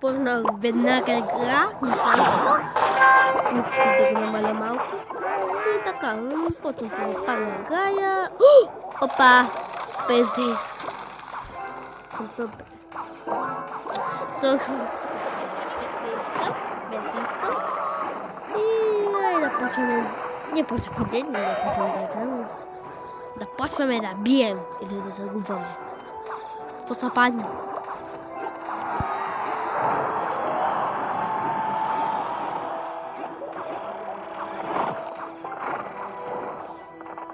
започнах веднага игра, не знам защо. Да го намаля малко. И така, почвам пак да играя. Опа! Без да искам. Съм тъпе. Без да искам. И да почваме. Не почваме да играем. Да почваме да бием или да загубваме. Какво са падни?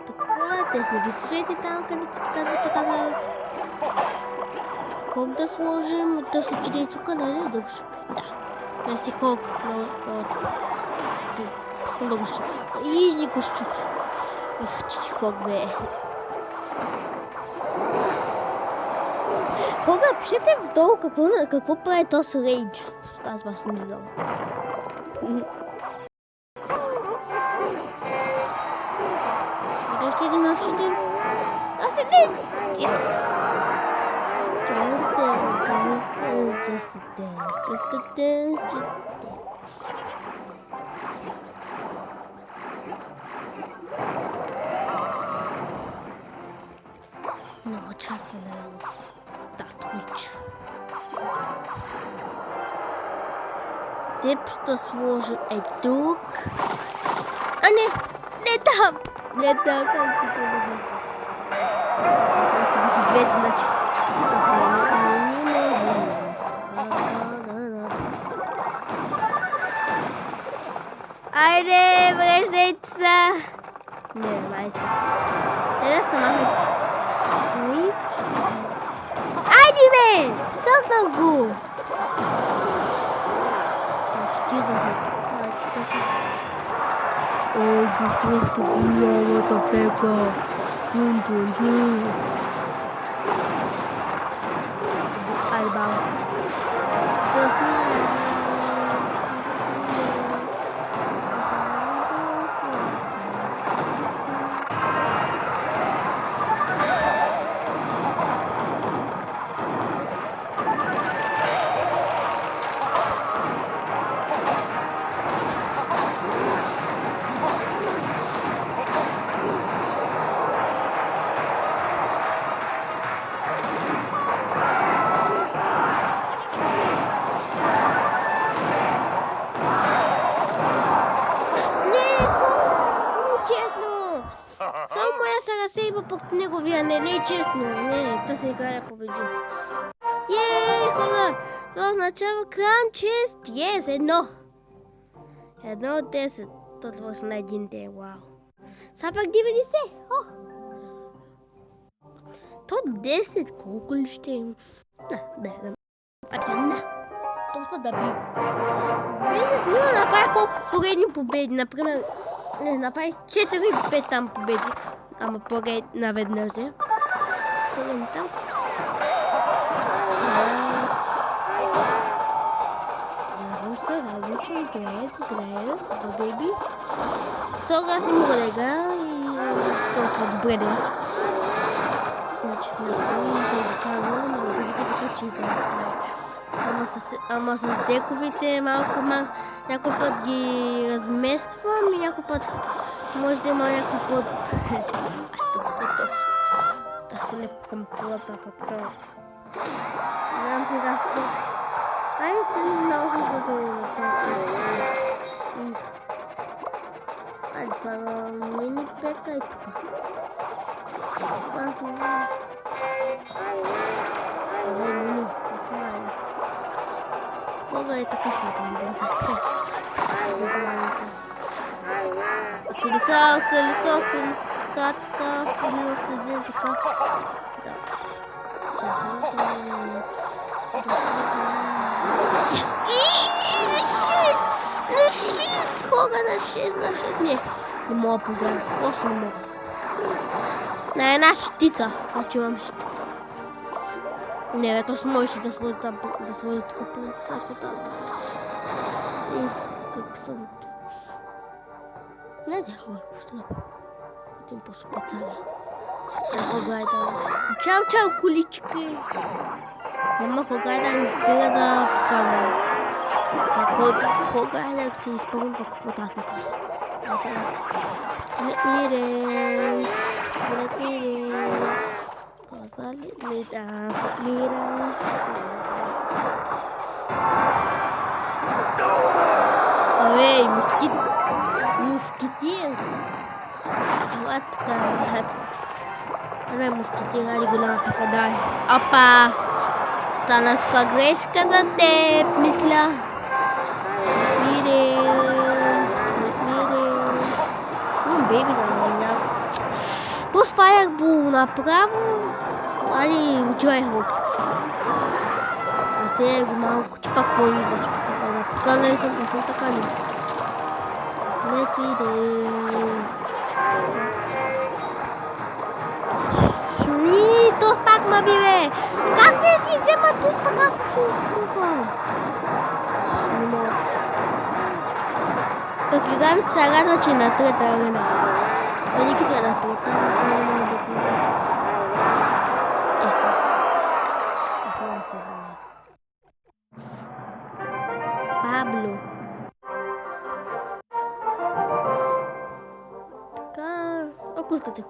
Така, те не ги слушайте там, където се показва тоталът. Хок да сложим, да се отиде тук, нали? Да го шупи. Да. Не си хок. Искам да го щупи. И не го щупи. Че си хок, бе. Хога, пишете вдолу какво прави то с рейдж. Аз вас не знам. Още един. Yes! Just a dance. Много чакване на Twitch. Тип ще сложим тук. А не там. Как ти помогна. Просто бих двете значи. Айде, вреждайте се! Не, май се. Да станахте. Айде, бе! Цъкнах го! Ой, също голямата пека! Тун. Айде, баба. Само моя се разсейва пък неговия, не е честно. Не, да се играя победи. Хора! Това означава крам чест. Едно. 1 от 10. То свърши на един ден, вау. Сега пак 90. То 10, колко ли ще им? Толкова да бим. Не сме да направя колко поредни победи, например. Не, направих 4-5 там победи. Ама поред наведнъж, не? Ходим там. Радвам се, играят, бейби. Сега аз не мога да играя и толкова добре да. Значи, не съм доказала, но другите така, че играят. Ама с дековите малко някой път ги размествам и някой път може да има някой път... Аз тук по-този. Аз поне към плата. Знам сега ще... Ай, съм много Айде слагам мини пека и тук. Това слагам... Мини, слагам. Мога и така ще направим бързо. Селиса, така, следим така. Да. На 6! Хога на 6! Не мога повярвам, просто не мога. На една щица, значи имам щица. Не, бе, то се можеше да сложи там, да сложи тук пълница, ако тази. Как съм... Не, какво ще направя? Един по-супа царя. Чао, колички! Няма кога да ни спира за покана. Хога, айде да се изпълним каквото аз му кажа. Let me dance. Cause I let me dance. Abê, mosquitinho. What God? Абе, мускетира ли голямата кадай? Опа! Стана тук грешка за теб, мисля. Бейби, да няма. Пус фаербол направо. Али, отивай рук. А сега го малко, че пак какво идваш тук? Така не съм така ли? Let me dance. То пак ма биве! Как се ги вземат тези пак аз ще услуга? Не мога. Пък лигавите се радва, че на трета арена. Великито е на трета, но това не мога да го... Ехо се върне. Пабло. Ако искате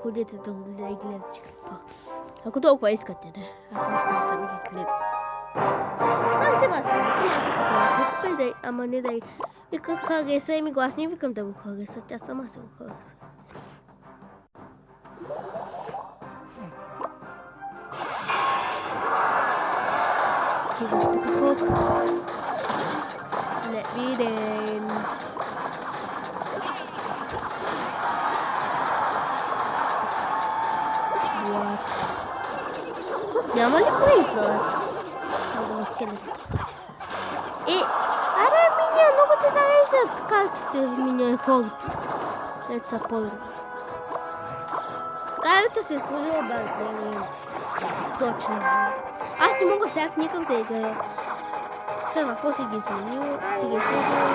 ходите да ги гледате. Ако толкова искате, да. Аз не съм ги гледал. Аз сама искам да се гледам. Ама не дай. Виках хареса и ми го аз не викам да го хареса. Тя сама се го хареса. Киваш тук хок. Let me dance. Няма ли принца? Само да ме скелете. Аре, миня, много те зареждат картите, миня и хората. Ето са по-добре. Карата се служила бързо. Точно. Аз не мога сега никак да играя. Това, какво си ги сменила? Си ги сменила.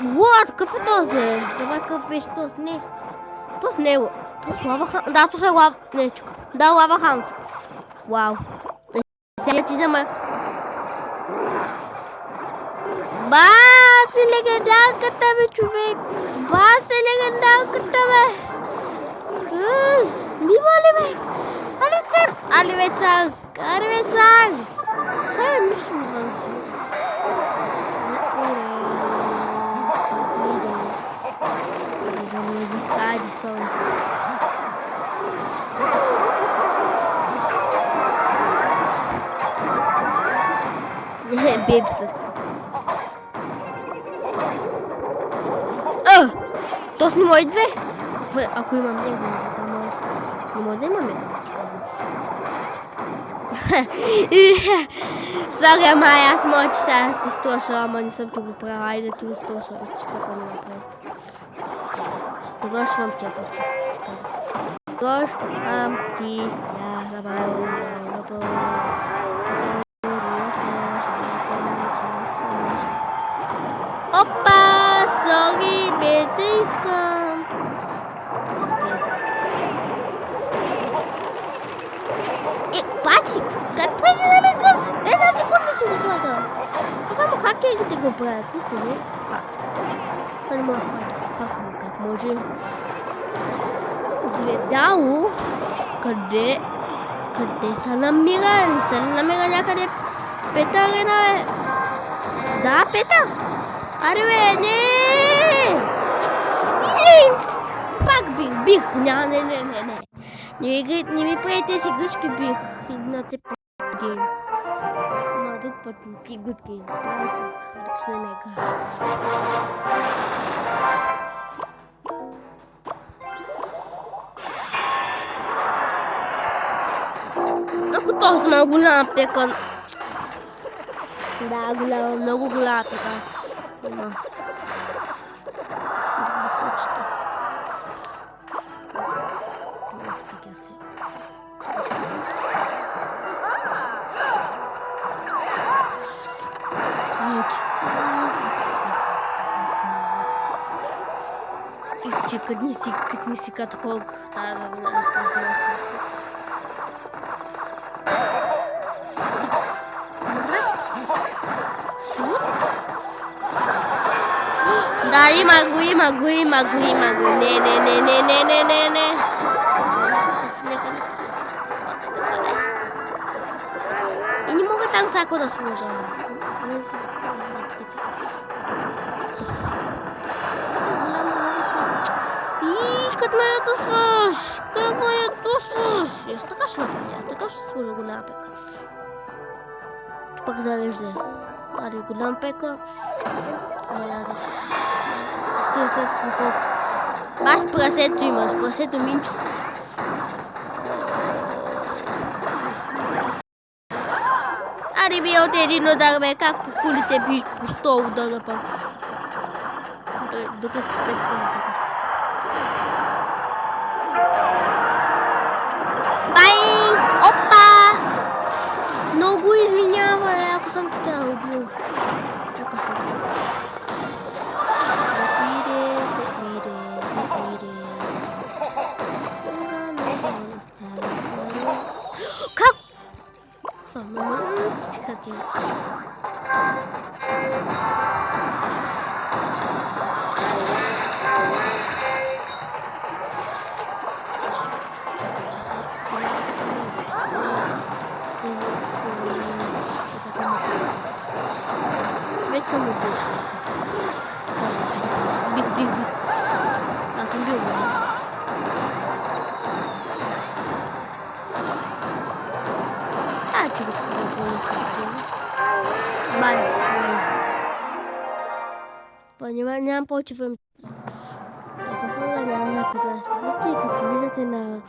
What? Какъв е този? Това какъв беше този? Не. Този не е. Това лава хант. Да, това е лава. Не, чука. Да, лава хант. Вау. Сега ти взема. Бас е легендарката, бе, човек. Бас е легендарката, бе. Нима ли, бе? Али цар. Али, бе, цар. Али, бе, цар. Това е нищо ми върши. Айде, сори. Бебитът. То снима и две. Ако имам него, не може да имаме. Сага, май, аз мога, че сега ще строша, ама не съм, че го правя. Айде, че го строша, че така не направя. Строшвам тя просто. Строшвам ти. Я забавя. Опа! Сори, без да искам. Бачи! Как прави да ме глас? Една секунда си го слага. А само хакерите го правят. Нищо не е хак. Това не може да бъде хак, но как може. Гледало. Къде са намира? Не са ли намира някъде пета арена, бе? Да, пета. Аре, бе, не! Линкс! Пак бих. Не. Не ми правите си гъшки, бих. Иднате път гейм. Ама друг път ти гуд гейм. Това си хадъпсена игра. Ако то сме голям пекан. Да, голям, много голям пекан. Има. Съчета. Така се. Че кът не си като хог. Да, Шут? Има го. Не. И не мога там всяко да сложа. Как ме ядосваш? Аз така ще направя. Аз така ще сложа голяма пека. Пак зарежда. Аре, голям пека. Ще се спокойно. Аз прасето имаш. Прасето минчо си. Аре, би от един удар, бе. Как по кулите биш по 100 удара пак. Докато 5 сега. Опа! Много извинявай, ако съм те убил. Така съм те убил. Как? Си как е. Вече съм убил. Бих. Аз съм бил. Че го съм бил. Нямам повече време. Така хора, няма да 15 минути, като влизате на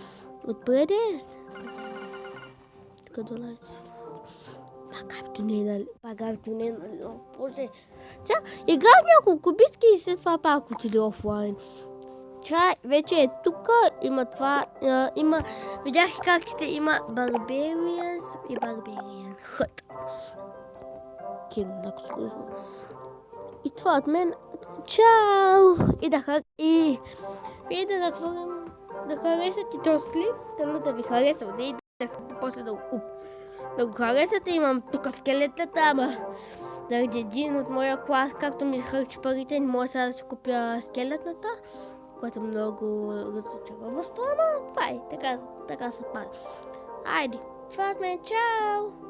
отпреде. Тук 12. Пак не, нали? Боже. Играх няколко битки и след това пак отиде офлайн. Вече е тук, има това, видях и картите, има Barbarians и Barbarian Hut. И това от мен. Чао! И вие да затворим, да харесате този клип, да ви хареса, после да го харесате. Имам тук скелетата, ама заради един от моя клас, както ми харчи парите, не може сега да си купя скелетната, което е много разочароващо, ама това е, така се пада. Айде, това от мен, чао!